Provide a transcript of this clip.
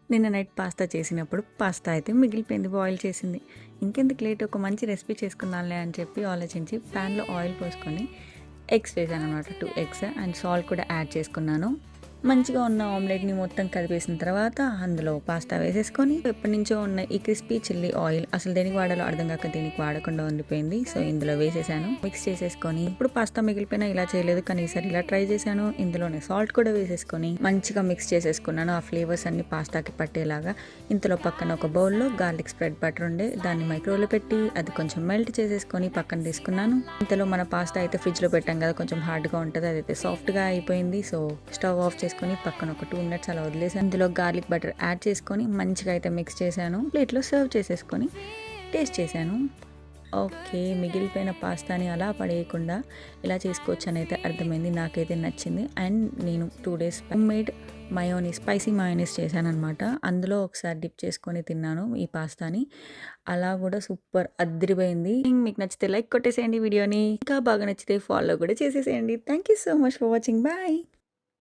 నిన్న night pasta చేసినప్పుడు pasta అయితే మిగిలిపోయింది బాయిల్ చేసింది. ఇంకెందుకు లేట్ ఒక మంచి రెసిపీ చేసుకుందాంలే అని చెప్పి ఆలోచించి ప్యాన్‌లో ఆయిల్ పోసుకొని ఎగ్స్ వేసాననమాట. 2 ఎగ్స్ అండ్ సాల్ట్ కూడా యాడ్ చేసుకున్నాను. మంచిగా ఉన్న ఆమ్లెట్‌ని మొత్తం కలిపేసిన తర్వాత అందులో పాస్తా వేసేసుకొని ఎప్పటినుంచో ఉన్న ఈ క్రిస్పీ చిల్లీ ఆయిల్ అసలు దేనికి వాడాలో అర్థం కాక దీనికి వాడకుండా ఉండిపోయింది. సో, ఇందులో వేసేసాను. మిక్స్ చేసేసుకొని ఇప్పుడు పాస్తా మిగిలిపోయినా ఇలా చేయలేదు కానీ ఈసారి ఇలా ట్రై చేశాను. ఇందులోనే సాల్ట్ కూడా వేసేసుకొని మంచిగా మిక్స్ చేసేసుకున్నాను. ఆ ఫ్లేవర్స్ అన్ని పాస్తాకి పట్టేలాగా. ఇంతలో పక్కన ఒక బౌల్‌లో గార్లిక్ స్ప్రెడ్ బటర్ ఉండే దాన్ని మైక్రోవేవ్‌లో పెట్టి అది కొంచెం మెల్ట్ చేసేసుకొని పక్కన తీసుకున్నాను. ఇంతలో మన పాస్తా అయితే ఫ్రిడ్జ్‌లో పెట్టాం కదా, కొంచెం హార్డ్‌గా ఉంటది. అదైతే సాఫ్ట్‌గా అయిపోయింది. సో, స్టవ్ ఆఫ్ చేసుకొని పక్కన ఒక 2 మినిట్స్ అలా వదిలేసాను. ఇందులో గార్లిక్ బటర్ యాడ్ చేసుకొని మంచిగా అయితే మిక్స్ చేశాను. ప్లేట్‌లో సర్వ్ చేసేసుకొని టేస్ట్ చేశాను. ఓకే. మిగిలిపోయిన పాస్తాని అలా పడేయకుండా ఇలా చేసుకోవచ్చని అయితే అర్థమైంది. నాకైతే నచ్చింది. అండ్ నేను 2 days homemade mayonnaise, spicy mayonnaise చేశాననమాట. అందులో ఒకసారి డిప్ చేసుకొని తిన్నాను ఈ పాస్తాని. అలా కూడా సూపర్ అద్దిరిపోయింది. మీకు నచ్చితే లైక్ కొట్టేసేయండి వీడియోని. ఇంకా బాగా నచ్చితే ఫాలో కూడా చేసేసేయండి. Thank you so much for watching. Bye.